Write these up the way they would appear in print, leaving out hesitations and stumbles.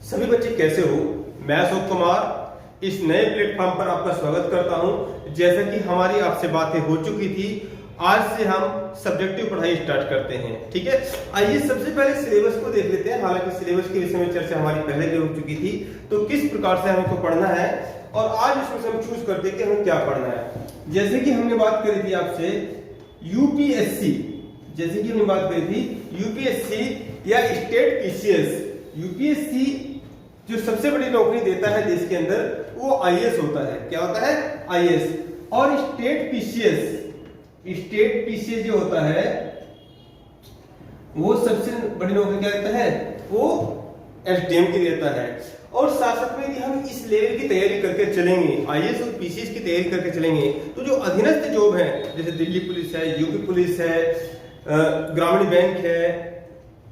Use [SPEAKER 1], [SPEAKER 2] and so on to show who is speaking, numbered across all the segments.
[SPEAKER 1] सभी बच्चे कैसे हो? मैं अशोक कुमार इस नए प्लेटफॉर्म पर आपका स्वागत करता हूं। जैसा कि हमारी आपसे बातें हो चुकी थी, आज से हम सब्जेक्टिव पढ़ाई स्टार्ट करते हैं। ठीक है, आइए सबसे पहले सिलेबस को देख लेते हैं। हालांकि सिलेबस के विषय में चर्चा हमारी पहले भी हो चुकी थी, तो किस प्रकार से हमको पढ़ना है और आज इसमें से हम चूज करते हैं कि हमें क्या पढ़ना है। जैसे कि हमने बात करी थी आपसे यूपीएससी, जैसे कि हमने बात करी थी यूपीएससी या स्टेट पीसीएस। यूपीएससी जो सबसे बड़ी नौकरी देता है देश के अंदर, वो आईएएस होता है। क्या होता है? आईएएस। और स्टेट पीसीएस जो होता है वो सबसे बड़ी नौकरी क्या देता है? वो एसडीएम की देता है। और साथ साथ में यदि हम इस लेवल की तैयारी करके चलेंगे, आईएएस और पीसीएस की तैयारी करके चलेंगे, तो जो अधीनस्थ जॉब है जैसे दिल्ली पुलिस है, यूपी पुलिस है, ग्रामीण बैंक है,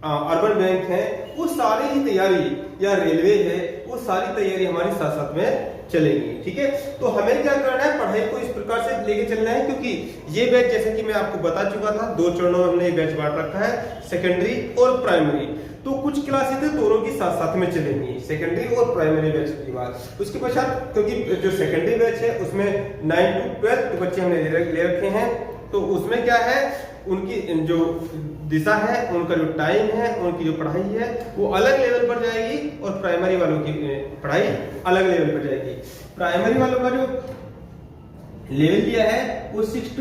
[SPEAKER 1] अर्बन बैंक है, वो सारी ही तैयारी, या रेलवे है, वो सारी तैयारी हमारी साथ साथ में चलेगी। ठीक है, तो हमें क्या करना है? पढ़ाई को इस प्रकार से लेके चलना है, क्योंकि ये बैच जैसे कि मैं आपको बता चुका था, 2 चरणों में हमने ये बैच बांट रखा है, सेकेंडरी और प्राइमरी। तो कुछ क्लासेस दोनों की साथ साथ में चलेंगी, सेकेंडरी और प्राइमरी बैच की बात। उसके पश्चात क्योंकि जो सेकेंडरी बैच है उसमें 9 to 12 बच्चे हमने ले रखे हैं, तो उसमें क्या है, उनकी जो दिशा है, उनका जो टाइम है, उनकी जो पढ़ाई है, वो अलग लेवल पर जाएगी और प्राइमरी वालों की पढ़ाई अलग लेवल पर जाएगी। प्राइमरी वालों का जो लेवल लिया है वो 5th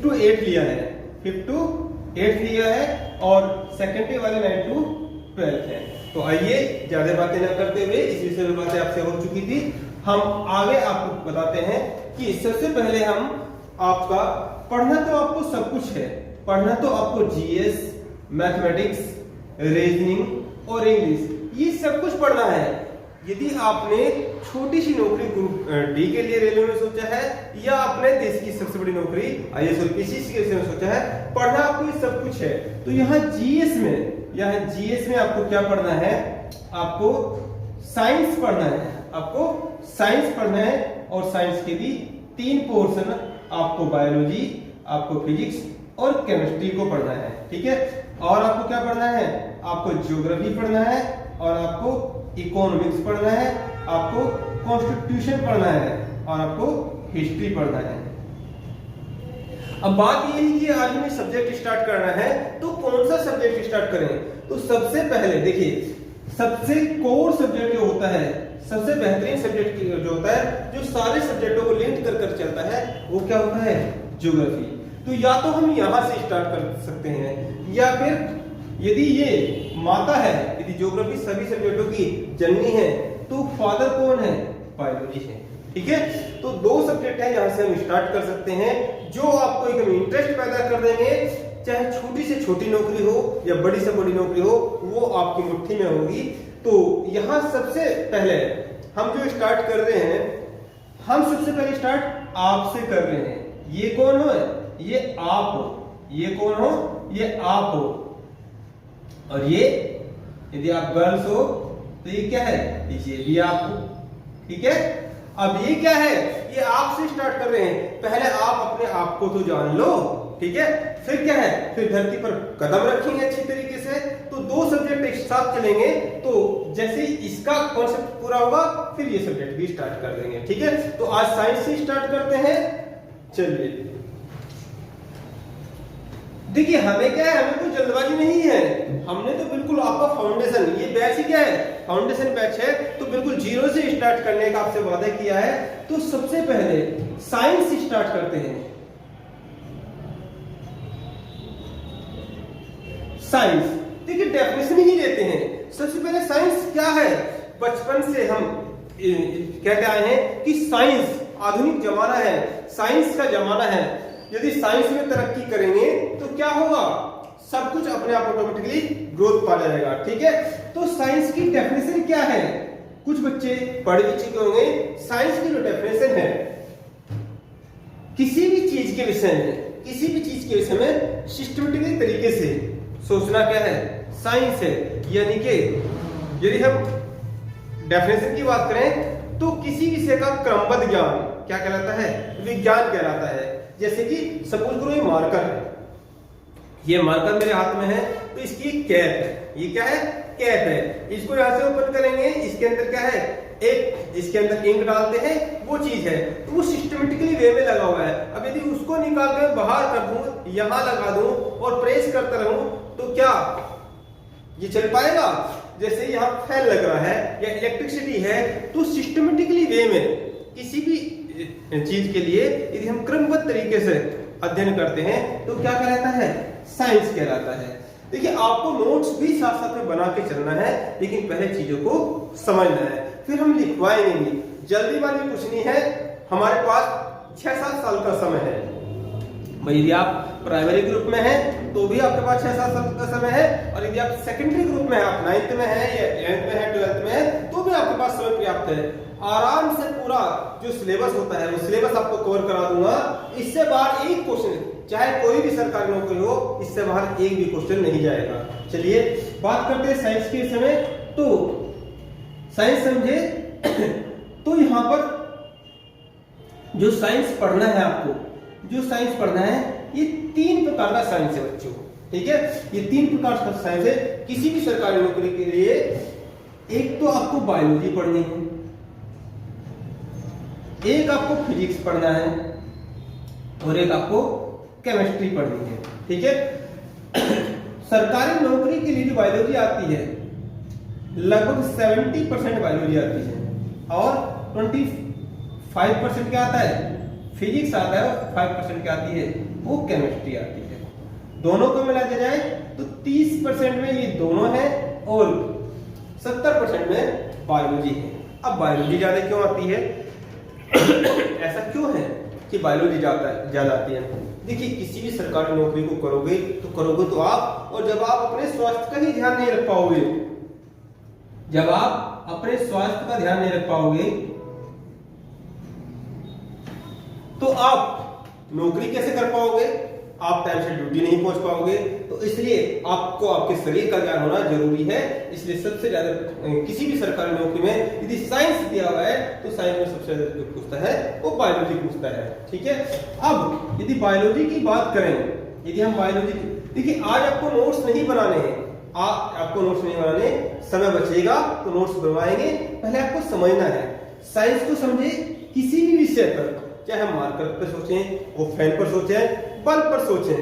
[SPEAKER 1] to 8 लिया है, 5th to 8 लिया है, और सेकेंडरी वाले 9 to 12 है। तो आइए ज्यादा बातें न करते हुए, इस विषय में बातें आपसे हो चुकी थी, हम आगे आपको बताते हैं कि सबसे पहले हम आपका पढ़ना तो आपको सब कुछ है, पढ़ना तो आपको जीएस, मैथमेटिक्स, रीजनिंग और इंग्लिश, ये सब कुछ पढ़ना है। यदि आपने छोटी सी नौकरी ग्रुप डी के लिए रेलवे में सोचा है, या अपने देश की सबसे बड़ी नौकरी आईएएस और पीसीएस के विषय में सोचा है, पढ़ना आपको ये सब कुछ है। तो यहाँ जीएस में आपको क्या पढ़ना है? आपको साइंस पढ़ना है, आपको साइंस पढ़ना है। और साइंस के भी 3 पोर्शन, आपको बायोलॉजी, आपको फिजिक्स और केमिस्ट्री को पढ़ना है। ठीक है, और आपको क्या पढ़ना है? आपको ज्योग्राफी पढ़ना है, और आपको इकोनॉमिक्स पढ़ना है, आपको कॉन्स्टिट्यूशन पढ़ना है, और आपको हिस्ट्री पढ़ना है। अब बात ये है कि आज हमें सब्जेक्ट स्टार्ट करना है, तो कौन सा सब्जेक्ट स्टार्ट करें? तो सबसे पहले देखिए, सबसे कोर सब्जेक्ट जो होता है, सबसे बेहतरीन सब्जेक्ट जो होता है, जो सारे सब्जेक्टों को लिंक कर चलता है, वो क्या होता है? ज्योग्राफी। तो या तो हम यहां से स्टार्ट कर सकते हैं, या फिर यदि ये माता है, यदि ज्योग्राफी सभी सब्जेक्टों की जननी है, तो फादर कौन है? बायोलॉजी है। ठीक है, तो 2 सब्जेक्ट है, यहां से हम स्टार्ट कर सकते हैं, जो आपको एकदम इंटरेस्ट पैदा कर देंगे। चाहे छोटी से छोटी नौकरी हो या बड़ी से बड़ी नौकरी हो, वो आपकी मुट्ठी में होगी। तो यहां सबसे पहले हम जो स्टार्ट कर रहे हैं, हम सबसे पहले स्टार्ट आपसे कर रहे हैं। ये कौन हो? ये आप हो। ये कौन हो? ये आप हो। और ये यदि आप गर्ल्स हो तो ये क्या है? ये भी आप हो। ठीक है, अब ये क्या है? ये आपसे स्टार्ट कर रहे हैं। पहले आप अपने आप को तो जान लो, ठीक है, फिर क्या है? फिर धरती पर कदम रखेंगे अच्छी तरीके से। तो 2 सब्जेक्ट एक साथ चलेंगे, तो जैसे इसका कॉन्सेप्ट पूरा होगा, फिर ये सब्जेक्ट भी स्टार्ट कर देंगे। ठीक है, तो आज साइंस से स्टार्ट करते हैं। चलिए, देखिए हमें क्या है, हमें कोई जल्दबाजी नहीं है, हमने तो बिल्कुल आपका फाउंडेशन, ये बैच ही क्या है? फाउंडेशन बैच है, तो बिल्कुल 0 से स्टार्ट करने का आपसे वादा किया है। तो सबसे पहले साइंस से स्टार्ट करते हैं। साइंस, देखिए डेफिनेशन ही देते हैं। सबसे पहले साइंस क्या है? बचपन से हम कहते आए हैं कि साइंस आधुनिक जमाना है, साइंस का जमाना है। यदि साइंस में तरक्की करेंगे तो क्या होगा? सब कुछ अपने आप ऑटोमेटिकली ग्रोथ पा जाएगा। ठीक है, तो साइंस की डेफिनेशन क्या है? कुछ बच्चे पढ़े लिखे होंगे। साइंस की जो डेफिनेशन है, किसी भी चीज के विषय में, किसी भी चीज के विषय में सिस्टमेटिकली तरीके से सोचना क्या है? साइंस है। यानी कि यदि हम डेफिनेशन की बात करें, तो किसी विषय का क्रमबद्ध ज्ञान क्या कहलाता है? विज्ञान कहलाता है। जैसे कि सपोज करो ये मार्कर है, ये मार्कर मेरे हाथ में है, तो इसकी कैप है। ये क्या है? कैप है। इसको यहाँ से ओपन करेंगे, इसके अंदर क्या है, एक जिसके अंदर इंक डालते हैं वो चीज है, तो वो सिस्टमेटिकली वे में लगा हुआ है। अब यदि उसको निकाल कर बाहर कर दूं, यहां लगा दूं और प्रेस करता रहूं, तो क्या ये चल पाएगा? जैसे यहाँ फैन लग रहा है या इलेक्ट्रिसिटी है, तो सिस्टमेटिकली वे में किसी भी चीज के लिए यदि हम क्रमबद्ध तरीके से अध्ययन करते हैं तो क्या कहलाता है? साइंस कहलाता है। देखिए, आपको नोट्स भी साथ साथ में बना के चलना है, लेकिन पहले चीजों को समझना है, फिर हम लिखवाएंगे भी। जल्दीबाजी कुछ नहीं है, हमारे पास 6-7 साल का समय है। यदि आप प्राइमरी ग्रुप में हैं तो भी आपके पास 6-7 साल का समय है, और यदि आप सेकेंडरी ग्रुप में, आप 9th में है या 11th में है, 12th में है, तो भी आपके पास समय पर्याप्त है। आराम से पूरा जो सिलेबस होता है वो सिलेबस आपको कवर करा दूंगा। इससे बाहर एक क्वेश्चन, चाहे कोई भी सरकारी नौकरी हो, इससे बाहर एक भी क्वेश्चन नहीं जाएगा। चलिए बात करते हैं साइंस के समय। तो साइंस समझे तो यहां पर जो साइंस पढ़ना है आपको, जो साइंस पढ़ना है, ये 3 प्रकार का साइंस है बच्चों, ठीक है? ये 3 प्रकार का साइंस है किसी भी सरकारी नौकरी के लिए। एक तो आपको बायोलॉजी पढ़नी है, एक आपको फिजिक्स पढ़ना है, और एक आपको केमिस्ट्री पढ़नी है, ठीक है? सरकारी नौकरी के लिए जो बायोलॉजी आती है, लगभग 70% बायोलॉजी आती है, और 25% क्या आता है? फिजिक्स आता है, और 5% क्या आती है? वो केमिस्ट्री आती है। दोनों को मिला दिया जाए तो 30% में ये दोनों है, और 70% में बायोलॉजी है। अब बायोलॉजी ज्यादा क्यों आती है? ऐसा क्यों है कि बायोलॉजी ज्यादा आती है? देखिए, किसी भी सरकारी नौकरी को करोगे तो आप, और जब आप अपने स्वास्थ्य का ही ध्यान नहीं रख पाओगे, जब आप अपने स्वास्थ्य का ध्यान नहीं रख पाओगे, तो आप नौकरी कैसे कर पाओगे? आप टाइम से ड्यूटी नहीं पहुंच पाओगे। तो इसलिए आपको आपके शरीर का ज्ञान होना जरूरी है। इसलिए सबसे ज्यादा किसी भी सरकारी नौकरी में यदि साइंस दिया हुआ है तो साइंस में सबसे ज्यादा जो पूछता है वो बायोलॉजी पूछता है, ठीक है? अब यदि बायोलॉजी की बात करें, यदि हम बायोलॉजी, देखिए आज आपको नोट्स नहीं बनाने हैं, आपको नोट्स नहीं बनाने, समय बचेगा तो नोट्स बनवाएंगे। पहले आपको समझना है, साइंस को समझे किसी भी विषय पर, चाहे हम मार्कर पर सोचें, वो फैन पर सोचें, बल्ब पर सोचें,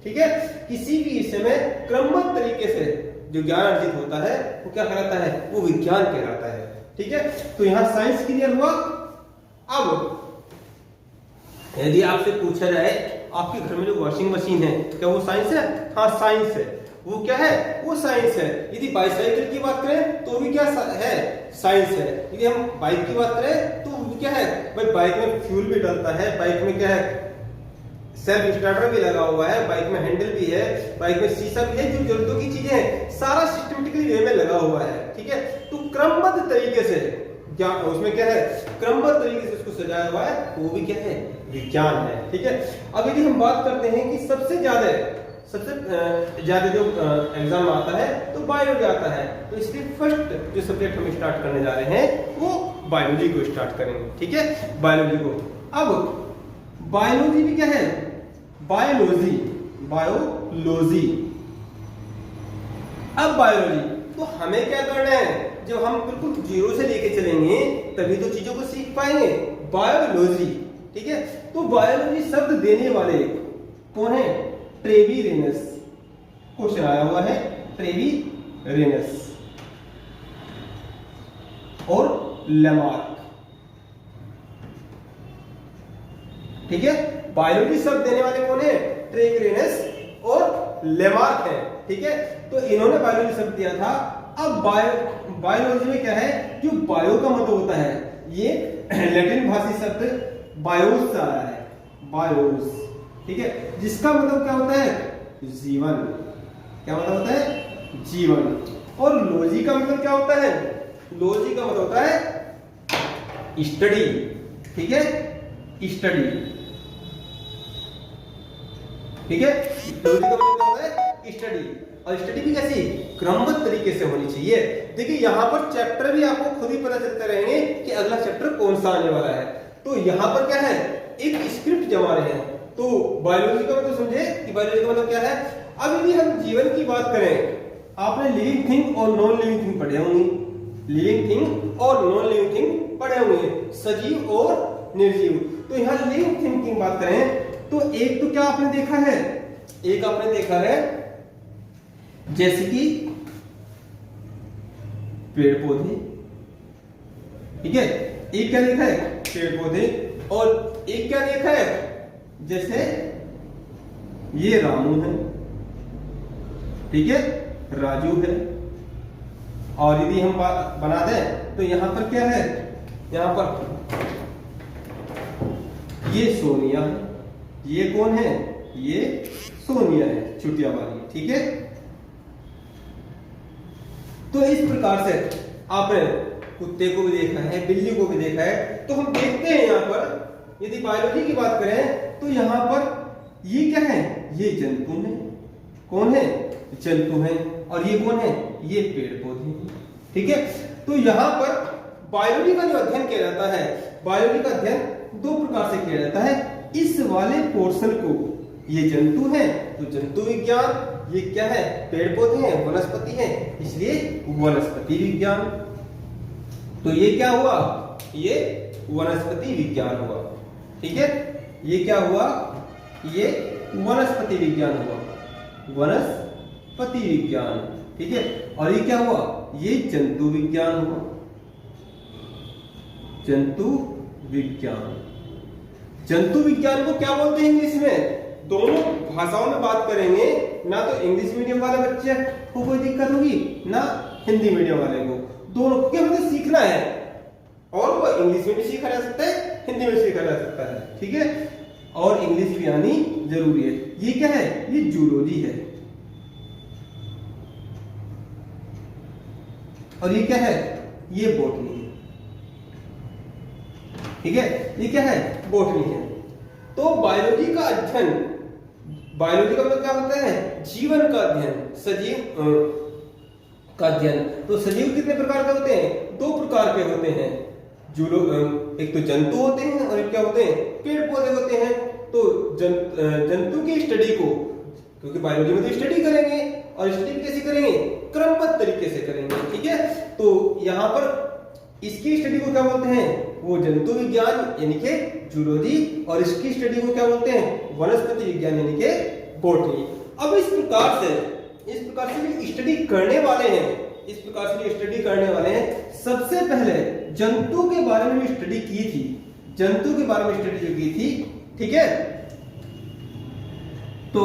[SPEAKER 1] ठीक है? किसी भी विषय में क्रमबद्ध तरीके से जो ज्ञान अर्जित होता है वो क्या कहलाता है? वो विज्ञान कहलाता है, ठीक है? तो यहां साइंस क्लियर हुआ। अब यदि आपसे पूछा जाए आपके घर में जो वॉशिंग मशीन है, क्या वो साइंस है? हाँ, साइंस है। वो क्या है? वो साइंस है। यदि बाइसाइकिल की बात करें तो भी क्या है? साइंस है। यदि हम बाइक की बात करें तो क्या है? भाई बाइक में फ्यूल भी डलता है, बाइक में क्या है? सेल्फ स्टार्टर भी लगा हुआ है, बाइक में हैंडल भी है, बाइक में शीशा भी है, जो जरूरतों की चीजें हैं, सारा सिस्टमेटिकली वे में लगा हुआ है, ठीक है? तो क्रमबद्ध तरीके से क्या उसमें क्या है? क्रमबद्ध तरीके से उसको सजाया हुआ है, वो भी क्या है? विज्ञान है, ठीक है? अब यदि हम बात करते हैं कि सबसे ज्यादा जो एग्जाम आता है तो बायोलॉजी आता है, तो इसलिए फर्स्ट जो सब्जेक्ट हम स्टार्ट करने जा रहे हैं वो बायोलॉजी को स्टार्ट करेंगे, ठीक है? बायोलॉजी को। अब बायोलॉजी भी क्या है? Biology, biology. अब बायोलॉजी तो हमें क्या करना है? जब हम बिल्कुल जीरो से लेके चलेंगे तभी तो चीजों को सीख पाएंगे। बायोलॉजी, ठीक है? तो बायोलॉजी शब्द देने वाले कौन है? ट्रेवीरेनस। क्वेश्चन आया हुआ है, ट्रेवीरेनस और लेमार्क, ठीक है? बायोलॉजी शब्द देने वाले कौन है? ट्रेवीरेनस और लेमार्क है, ठीक है? तो इन्होंने बायोलॉजी शब्द दिया था। अब बायोलॉजी में क्या है? जो बायो का मतलब होता है, ये लैटिन भाषी शब्द बायोस से आया है, बायोस, ठीक है? जिसका मतलब क्या होता है? जीवन। क्या मतलब होता है? जीवन। और लॉजी का मतलब क्या होता है? लॉजी का मतलब होता है स्टडी, ठीक है? स्टडी, ठीक है? लॉजी का मतलब क्या होता है? स्टडी। और स्टडी भी कैसी? क्रमबद्ध तरीके से होनी चाहिए। देखिए यहां पर चैप्टर भी आपको खुद ही पता चलते रहेंगे कि अगला चैप्टर कौन सा आने वाला है। तो यहां पर क्या है? एक स्क्रिप्ट जमा रहे हैं। तो बायोलॉजी का मतलब समझे कि बायोलॉजी का मतलब क्या है? अब यदि हम जीवन की बात करें आपने लिविंग थिंग और नॉन लिविंग थिंग पढ़े होंगे, लिविंग थिंग और नॉन लिविंग थिंग पढ़े होंगे, सजीव और निर्जीव। तो यहाँ लिविंग थिंग की बात करें तो एक तो क्या आपने देखा है, एक आपने देखा है जैसे कि पेड़ पौधे, ठीक है, एक क्या देखा है पेड़ पौधे, और एक क्या देखा है जैसे ये रामू है, ठीक है, राजू है, और यदि हम बना दें तो यहां पर क्या है, यहां पर ये सोनिया है, ये कौन है, ये सोनिया है छुटिया वाली, ठीक है। तो इस प्रकार से आपने कुत्ते को भी देखा है, बिल्ली को भी देखा है। तो हम देखते हैं यहाँ पर यदि बायोलॉजी की बात करें तो यहाँ पर ये क्या है, ये जंतु है, कौन है, जंतु है, और ये कौन है, ये पेड़ पौधे, ठीक है। तो यहाँ पर बायोलॉजी का जो अध्ययन किया जाता है, बायोलॉजी का अध्ययन दो प्रकार से किया जाता है। इस वाले पोर्शन को ये जंतु है तो जंतु विज्ञान, ये क्या है, पेड़ पौधे हैं, वनस्पति है, इसलिए वनस्पति विज्ञान। तो ये क्या हुआ, ये वनस्पति विज्ञान हुआ, ठीक है। ये क्या हुआ, ये वनस्पति विज्ञान हुआ, वनस्पति विज्ञान, ठीक है। और ये क्या हुआ, ये जंतु विज्ञान हुआ, जंतु विज्ञान। जंतु विज्ञान को क्या बोलते हैं इंग्लिश में, दोनों भाषाओं में बात करेंगे ना, तो इंग्लिश मीडियम वाले बच्चे को कोई दिक्कत होगी ना हिंदी मीडियम वाले को, दोनों को हमें सीखना है, और वो इंग्लिश में भी सीखा जा सकता है, हिंदी में सीखा जा सकता है, ठीक है। और इंग्लिश भी आनी जरूरी है। ये क्या है, ये जूलॉजी है, और ये क्या है, ये बॉटनी है, ठीक है। ये क्या है, बॉटनी है। तो बायोलॉजी का अध्ययन, बायोलॉजी का मतलब क्या होता है, जीवन का अध्ययन, सजीव का अध्ययन। तो सजीव कितने प्रकार के होते हैं, दो प्रकार के होते हैं, एक तो जंतु होते हैं और एक क्या होते हैं, पेड़ पौधे होते हैं। तो जंतु की स्टडी को, क्योंकि बायोलॉजी में तो स्टडी करेंगे, और स्टडी कैसे करेंगे, क्रमबद्ध तरीके से करेंगे, ठीक है। तो यहाँ पर इसकी स्टडी को क्या बोलते हैं, वो जंतु विज्ञान यानी कि जूलॉजी, और इसकी स्टडी को क्या बोलते हैं, वनस्पति विज्ञान यानी कि बॉटनी। अब इस प्रकार से स्टडी करने वाले हैं, इस प्रकार से स्टडी करने वाले हैं, सबसे पहले जंतु के बारे में स्टडी की थी, जंतु के बारे में स्टडी जो की थी, ठीक है। तो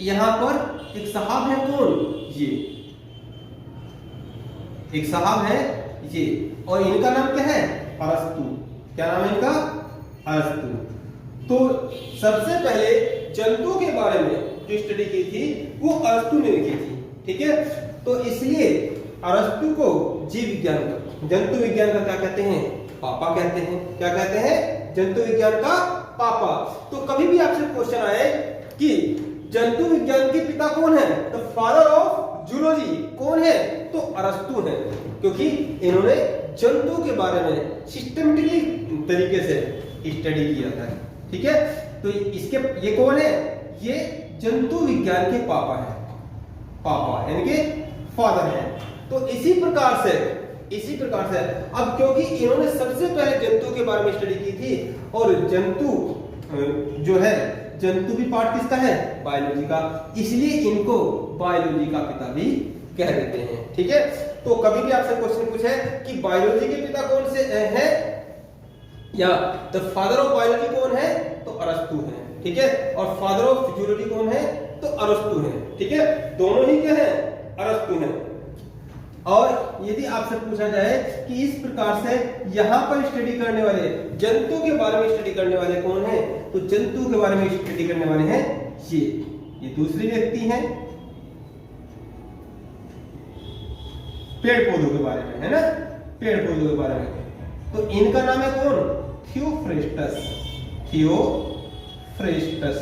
[SPEAKER 1] यहां पर एक साहब है, कौन, ये एक साहब है ये, और इनका नाम क्या है, अरस्तु। क्या नाम है इनका, अरस्तु। तो सबसे पहले जंतु के बारे में जो स्टडी की थी वो अरस्तु ने की थी, ठीक है। तो इसलिए अरस्तु को जीव विज्ञान का, जंतु विज्ञान का क्या कहते हैं, पापा कहते हैं। क्या कहते हैं, जंतु विज्ञान का पापा। तो कभी भी आपसे क्वेश्चन आए कि जंतु विज्ञान के पिता कौन है, द फादर ऑफ जूलॉजी कौन है, तो अरस्तु है, क्योंकि इन्होंने जंतु के बारे में सिस्टमेटिकली तरीके से स्टडी किया था, ठीक है। तो इसके ये कौन है, ये जंतु विज्ञान के पापा है, पापा यानी कि फादर है। तो इसी प्रकार से अब क्योंकि इन्होंने सबसे पहले जंतु के बारे में स्टडी की थी, और जंतु जो है, जंतु भी पार्ट किसका है, बायोलॉजी का, इसलिए इनको बायोलॉजी का पिता भी कह देते हैं, ठीक है। तो कभी भी आपसे क्वेश्चन पूछे कि बायोलॉजी के पिता कौन से हैं, या द फादर ऑफ बायोलॉजी कौन है, तो अरस्तु है, ठीक है। और फादर ऑफ जूलॉजी कौन है, तो अरस्तु है, ठीक है। दोनों ही क्या है, अरस्तु है। और यदि आपसे पूछा जाए कि इस प्रकार से यहां पर स्टडी करने वाले, जंतु के बारे में स्टडी करने वाले कौन है, तो जंतु के बारे में स्टडी करने वाले हैं ये दूसरे व्यक्ति हैं, पेड़ पौधों के बारे में, है ना, पेड़ पौधों के बारे में। तो इनका नाम है कौन, थियोफ्रेस्टस, थियोफ्रेस्टस।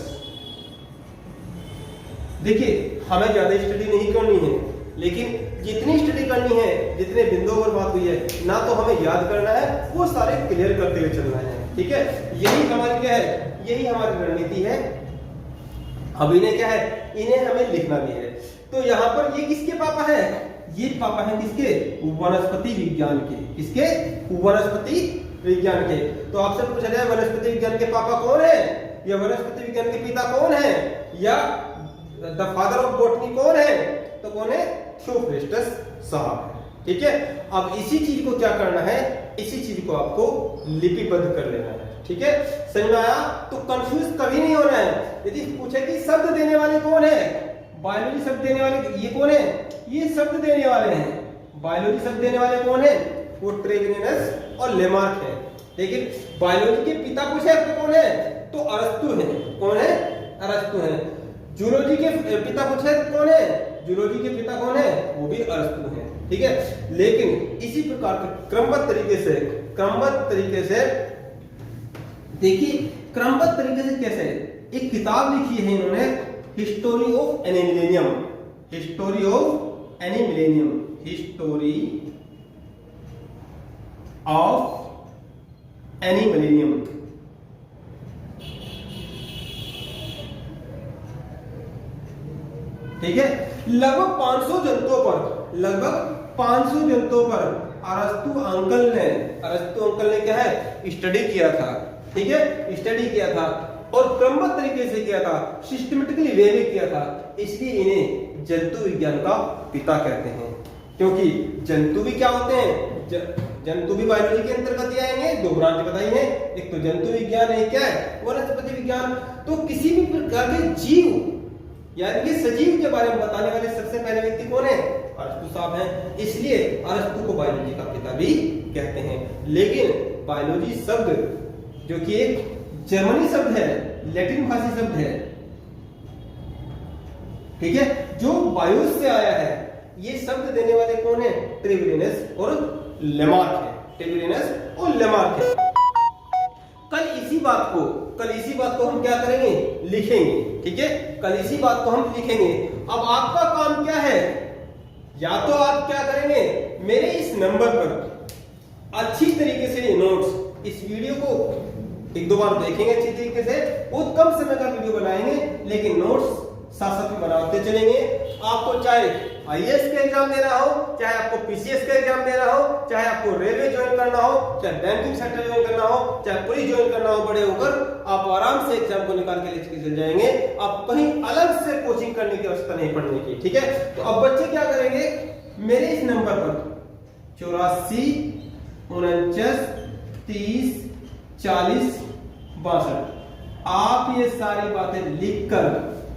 [SPEAKER 1] देखिए हमें ज्यादा स्टडी नहीं करनी है, लेकिन जितनी स्टडी करनी है, जितने बिंदुओं पर बात हुई है ना, तो हमें याद करना है, वो सारे क्लियर करते हुए चलना है, ठीक है। यही हमारी क्या है, यही हमारी रणनीति है। अब इन्हें क्या है, इन्हें हमें लिखना भी है। तो यहाँ पर ये किसके पापा है? ये पापा है किसके? वनस्पति विज्ञान के। किसके? वनस्पति विज्ञान के। तो आपसे पूछा जाए वनस्पति विज्ञान के पापा कौन है या वनस्पति विज्ञान के पिता कौन है या द फादर ऑफ बॉटनी कौन है, तो कौन है? थियोफ्रास्टस साहब। ठीक है, अब इसी चीज को क्या करना है, इसी चीज को आपको लिपिबद्ध कर लेना है। ठीक है, समझ में आया? तो कंफ्यूज कभी नहीं होना है। यदि पूछे कि शब्द देने वाले कौन है, बायोलॉजी शब्द देने वाले ये कौन है? ये शब्द देने वाले हैं। बायोलॉजी शब्द देने वाले कौन है? वो ट्रेविनियस और लेमार्क है। लेकिन बायोलॉजी के पिता पूछे तो कौन है? तो अरस्तु है। कौन है? अरस्तु है। जूलॉजी के पिता पूछे तो कौन है? जूलॉजी के पिता कौन है? वो भी अरस्तु है। ठीक है, लेकिन इसी प्रकार के क्रमबद्ध तरीके से देखिए, क्रमबद्ध तरीके से कैसे एक किताब लिखी है इन्होंने, history of any millennium. History of any millennium. History of any millennium. ठीक है, लगभग 500 जनतों पर अरस्तु अंकल ने क्या है? स्टडी किया था। ठीक है, स्टडी किया था और क्रमबद्ध तरीके से किया था, सिस्टमेटिकली वे में किया था। इसलिए इन्हें जंतु विज्ञान का पिता कहते हैं। क्योंकि जंतु भी क्या होते हैं? जंतु भी बायोलॉजी के अंतर्गत ही आएंगे। दो ब्रांच बताई है, एक तो जंतु विज्ञान है, क्या है? वनस्पति विज्ञान। तो किसी भी प्रकार के जीव यानी कि सजीव के बारे में बताने वाले सबसे पहले व्यक्ति कौन है? अरस्तु साहब हैं। इसलिए अरस्तु को बायोलॉजी का पिता भी कहते हैं। लेकिन बायोलॉजी शब्द जो कि एक जर्मनी शब्द है, लैटिन भाषी शब्द है, ठीक है, जो बायोस से आया है। ये शब्द देने वाले कौन है? ट्रेविलियस और लेमार्क है। ट्रेविलियस और लेमार्क है। कल इसी बात को हम क्या करेंगे? लिखेंगे। ठीक है, कल इसी बात को हम लिखेंगे। अब आपका काम क्या है? या तो आप क्या करेंगे, मेरे इस नंबर पर अच्छी तरीके से नोट्स, इस वीडियो को एक दो बार देखेंगे अच्छी तरीके से, बहुत कम समय का वीडियो बनाएंगे, लेकिन नोट्स साथ साथ में बनाते चलेंगे। आपको चाहे आईएएस का एग्जाम देना हो, चाहे आपको पीसीएस का एग्जाम देना हो, चाहे आपको रेलवे ज्वाइन करना हो, चाहे बैंकिंग सेक्टर ज्वाइन करना हो, चाहे पुलिस ज्वाइन करना हो, बड़े होकर आप आराम से एग्जाम को निकाल के लेके चल जाएंगे। आप कहीं अलग से कोचिंग करने की आवश्यकता नहीं पड़ने की। ठीक है, तो अब बच्चे क्या करेंगे, मेरे इस नंबर पर 84 49 30 40 62 आप ये सारी बातें लिखकर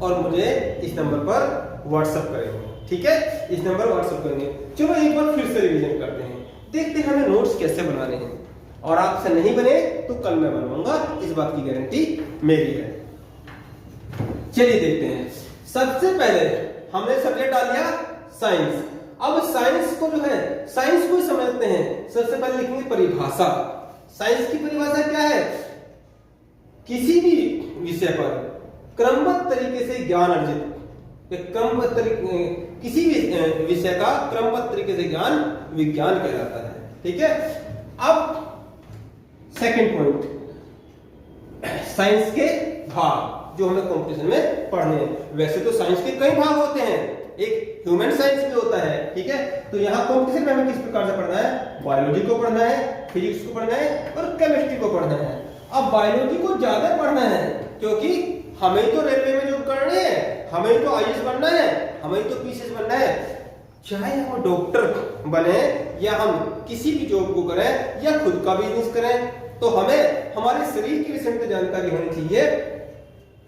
[SPEAKER 1] और मुझे इस नंबर पर व्हाट्सएप करेंगे। ठीक है, इस नंबर व्हाट्सएप करेंगे। चलो एक बार फिर से रिवीजन करते हैं, देखते हैं हमें नोट्स कैसे बनाने हैं। और आपसे नहीं बने तो कल मैं बनवाऊंगा, इस बात की गारंटी मेरी है। चलिए देखते हैं। सबसे पहले हमने सब्जेक्ट डाल दिया साइंस। अब साइंस को जो है, साइंस को समझते हैं। सबसे पहले लिखेंगे परिभाषा। साइंस की परिभाषा क्या है? किसी भी विषय पर क्रमबद्ध तरीके से ज्ञान अर्जित, किसी भी विषय का क्रमबद्ध तरीके से ज्ञान विज्ञान कहलाता है। ठीक है, अब सेकंड पॉइंट, साइंस के भाग जो हमें कंपटीशन में पढ़ने हैं। वैसे तो साइंस के कई भाग होते हैं, एक ह्यूमन साइंस भी होता है। ठीक है, तो यहाँ कंपटीशन में हमें किस प्रकार से पढ़ना है? बायोलॉजी को पढ़ना है, फिजिक्स को पढ़ना है और केमिस्ट्री को पढ़ना है। अब बायोलॉजी को ज्यादा पढ़ना है क्योंकि हमें तो रेलवे में जॉब करनी है, हमें तो आईएएस बनना है, हमें तो पीसीएस बनना है। चाहे हम डॉक्टर बने या हम किसी भी जॉब को करें या खुद का बिजनेस करें, तो हमें हमारे शरीर के विषय में जानकारी होनी चाहिए।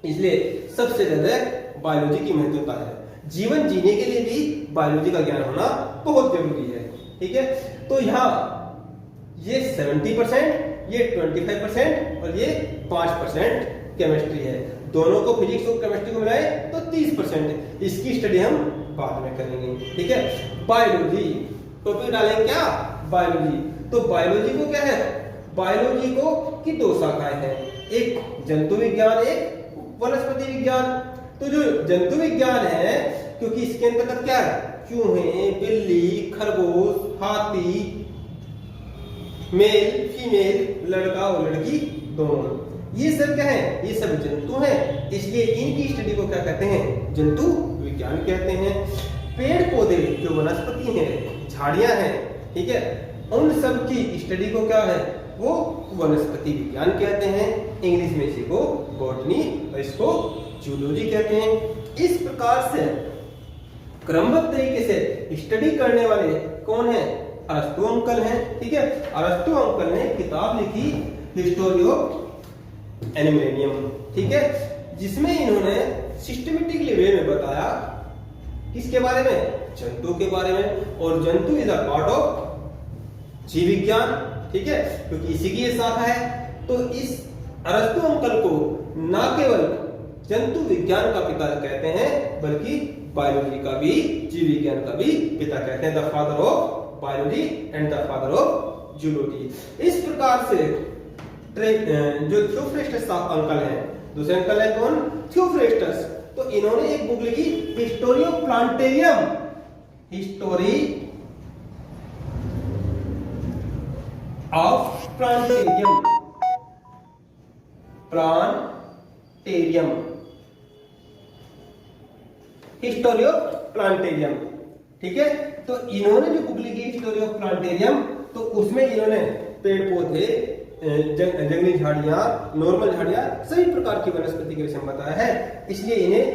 [SPEAKER 1] इसलिए सबसे ज्यादा बायोलॉजी की महत्वता है। जीवन जीने के लिए भी बायोलॉजी का ज्ञान होना बहुत जरूरी है। ठीक है, तो यहाँ ये 70%, ये 25% और ये 5% केमिस्ट्री है। दोनों को फिजिक्स और केमिस्ट्री को मिलाए तो 30%। इसकी स्टडी हम बाद में करेंगे। ठीक है, बायोलॉजी टॉपिक डालेंगे क्या? बायोलॉजी। तो बायोलॉजी को क्या है? बायोलॉजी को की दो शाखाएं हैं, एक जंतु विज्ञान, एक वनस्पति विज्ञान। तो जो जंतु विज्ञान है, क्योंकि इसके अंतर्गत क्या है? चूहे, बिल्ली, खरगोश, हाथी, मेल फीमेल, लड़का और लड़की दोनों, ये सब क्या है? ये सब जंतु हैं। इसलिए इनकी स्टडी को क्या कहते हैं? जंतु विज्ञान कहते हैं। पेड़ पौधे जो वनस्पति हैं, झाड़ियां हैं, ठीक है, उन सब की स्टडी को क्या है, वो वनस्पति विज्ञान कहते हैं। इंग्लिश में इसी को बॉटनी और इसको जूलॉजी कहते हैं। इस प्रकार से क्रमबद्ध तरीके से स्टडी करने वाले कौन है, अरस्तु अंकल हैं, ठीक है। अरस्तु अंकल ने किताब लिखी हिस्टोरी ऑफ एनिमलेनियम, ठीक है, जिसमें इन्होंने सिस्टमेटिकली वे में बताया किसके बारे में, जंतु के बारे में। और जंतु इज अ पार्ट ऑफ जीव विज्ञान, ठीक है, क्योंकि इसी की ये शाखा है। तो इस अरस्तु अंकल को ना केवल जंतु विज्ञान का पिता कहते हैं, बल्कि बायोलॉजी का भी, जीव विज्ञान का भी पिता कहते हैं। The father of biology and the father of zoology. इस प्रकार से जो थियोफ्रेस्टस अंकल हैं, दूसरे अंकल है कौन, थियोफ्रेस्टस, तो इन्होंने एक बुक लिखी history of plantarum, history of plantarum, plantarum, history of plantarum, ठीक है। तो इन्होंने जो बुक लिखी हिस्टोरी ऑफ प्लांटेरियम, तो उसमें इन्होंने पेड़ पौधे, जंगली झाड़ियां, नॉर्मल झाड़ियां, सभी प्रकार की वनस्पति के विषय में बताया है। इसलिए इन्हें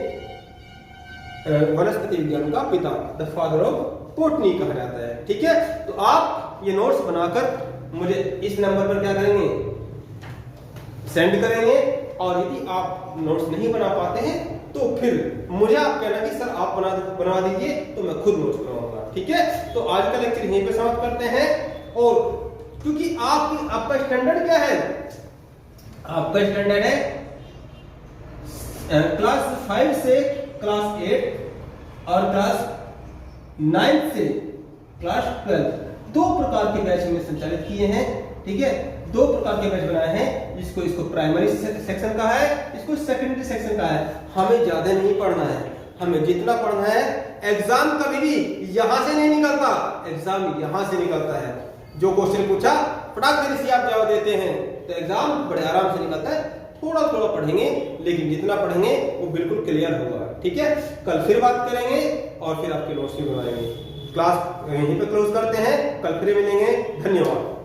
[SPEAKER 1] वनस्पति विज्ञान का पिता, द फादर ऑफ बॉटनी कहा जाता है, ठीक है। तो आप ये नोट्स बनाकर मुझे इस नंबर पर क्या करेंगे, सेंड करेंगे। और यदि आप नोट्स नहीं बना पाते हैं तो फिर मुझे आप कहना कि सर आप बनवा दीजिए, तो मैं खुद नोट्स बनाऊंगा, ठीक है। तो आज का लेक्चर यहीं पे समाप्त करते हैं। और क्योंकि आपका स्टैंडर्ड क्या है, आपका स्टैंडर्ड है क्लास 5 से क्लास 8 और क्लास 9 से क्लास 12, 2 प्रकार के बैच में संचालित किए हैं, ठीक है। 2 प्रकार के बैच बनाए हैं, इसको प्राइमरी सेक्शन का है, इसको सेकेंडरी सेक्शन का है। हमें ज्यादा नहीं पढ़ना है, हमें जितना पढ़ना है, एग्जाम कभी भी यहां से नहीं निकलता, एग्जाम यहां से निकलता है। जो क्वेश्चन पूछा फटाक से आप जवाब देते हैं, तो एग्जाम बड़े आराम से निकलता है। थोड़ा थोड़ा पढ़ेंगे, लेकिन जितना पढ़ेंगे वो बिल्कुल क्लियर होगा, ठीक है। कल फिर बात करेंगे और फिर आपके नोट्स भी बनाएंगे। क्लास यहीं पे क्लोज करते हैं, कल फिर मिलेंगे, धन्यवाद।